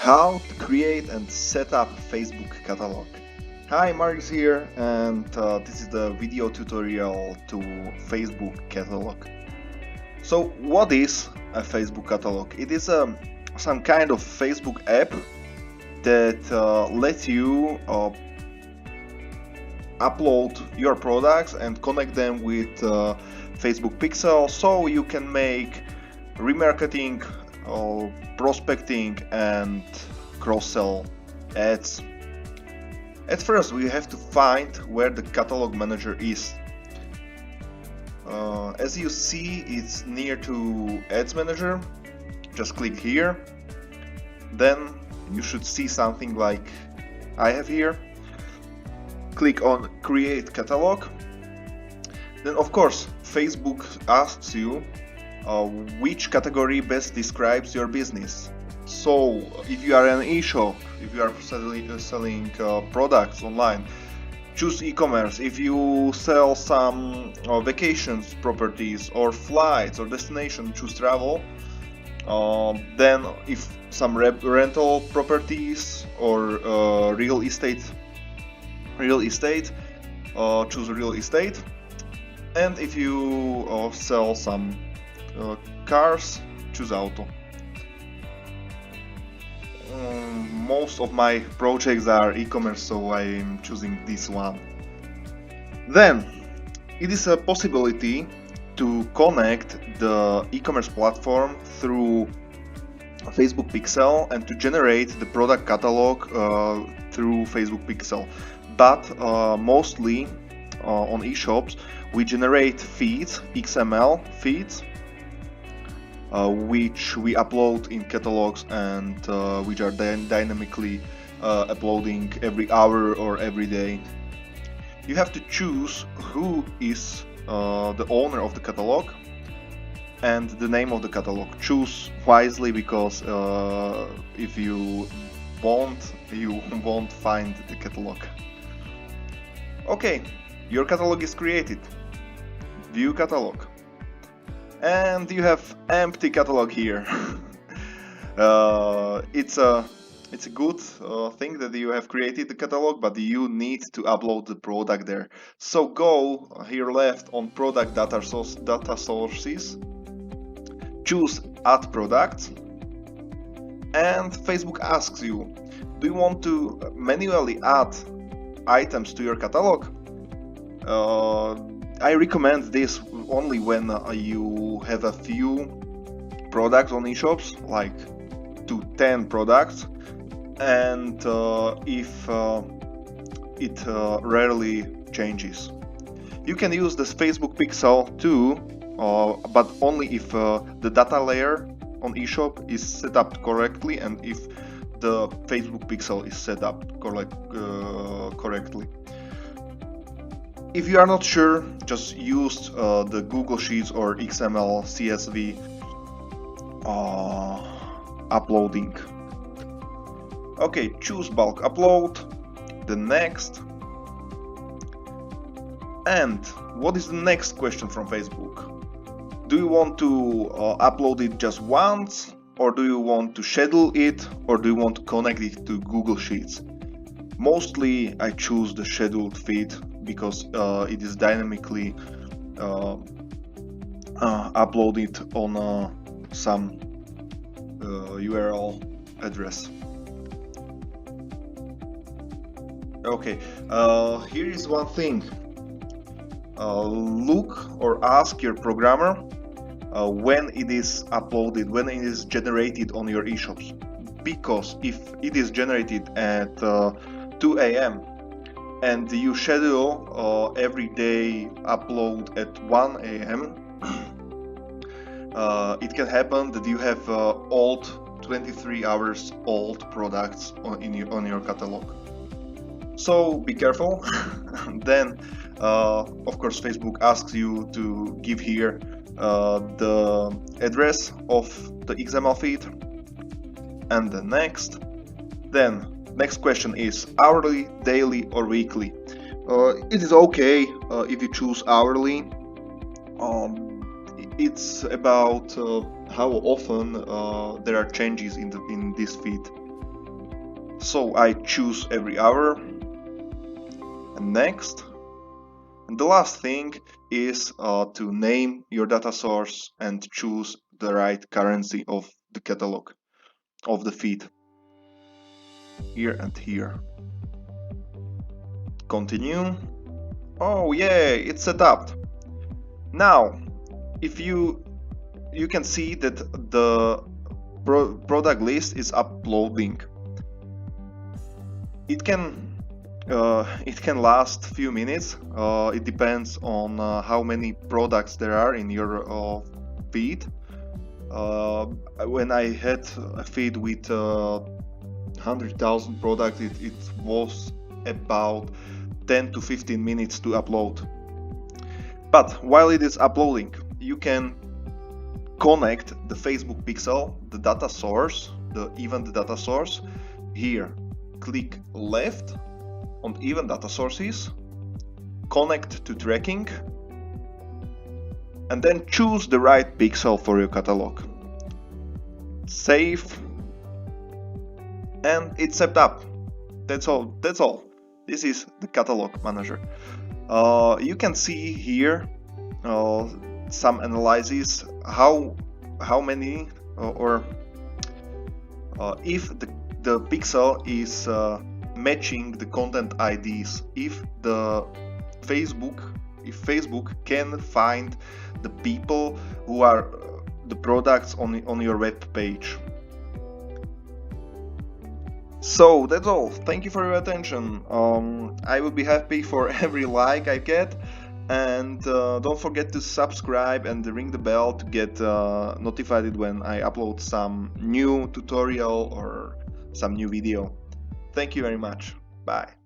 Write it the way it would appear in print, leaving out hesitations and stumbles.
How to create and set up Facebook catalog. Hi, Marcus here, and this is the video tutorial to Facebook catalog. So what is a Facebook catalog? It is some kind of Facebook app that lets you upload your products and connect them with Facebook Pixel, so you can make remarketing, prospecting and cross-sell ads. At first we have to find where the catalog manager is. As you see, it's near to ads manager. Just click here, then you should see something like I have here. Click on create catalog. Then of course Facebook asks you which category best describes your business. So if you are an e-shop, if you are selling products online, choose e-commerce. If you sell some vacations properties or flights or destination, choose travel. Then if some rental properties or real estate, choose real estate. And if you sell some cars, choose auto. Most of my projects are e-commerce, so I'm choosing this one. Then it is a possibility to connect the e-commerce platform through Facebook Pixel and to generate the product catalog through Facebook Pixel. But mostly on e-shops we generate feeds, XML feeds, which we upload in catalogs and which are then dynamically uploading every hour or every day. You have to choose who is the owner of the catalog and the name of the catalog. Choose wisely, because if you won't find the catalog. Okay, your catalog is created. View catalog. And you have empty catalog here. It's a good thing that you have created the catalog, but you need to upload the product there. So go here left on product data sources, choose add product, and Facebook asks you, do you want to manually add items to your catalog? I recommend this only when you have a few products on e-shops, like 2 to 10 products, and if it rarely changes. You can use this Facebook Pixel too, but only if the data layer on eShop is set up correctly and if the Facebook Pixel is set up correctly. If you are not sure, just use the Google Sheets or XML CSV uploading. Okay, choose bulk upload, the next. And what is the next question from Facebook? Do you want to upload it just once, or do you want to schedule it, or do you want to connect it to Google Sheets? Mostly I choose the scheduled feed because it is dynamically uploaded on some URL address. Okay, here is one thing. Look or ask your programmer when it is uploaded, when it is generated on your eShops. Because if it is generated at 2 a.m. and you schedule every day upload at 1 a.m., it can happen that you have old 23 hours old products on your catalog. So be careful. Then of course Facebook asks you to give here the address of the XML feed and the next. Then next question is hourly, daily or weekly. It is okay if you choose hourly. It's about how often there are changes in this feed. So I choose every hour, and next. And the last thing is to name your data source and choose the right currency of the catalog, of the feed. Here and here. Continue. Oh yeah, it's set up. Now, if you can see that the product list is uploading. It can last few minutes. It depends on how many products there are in your feed. When I had a feed with 100,000 products, it was about 10 to 15 minutes to upload. But while it is uploading, you can connect the Facebook pixel, the data source, the event data source. Here, click left on event data sources, connect to tracking, and then choose the right pixel for your catalog. Save, and it's set up. That's all. This is the catalog manager. You can see here some analysis how many or if the pixel is matching the content IDs, if Facebook can find the people who are the products on your web page. So that's all. Thank you for your attention. I will be happy for every like I get, and don't forget to subscribe and ring the bell to get notified when I upload some new tutorial or some new video. Thank you very much. Bye.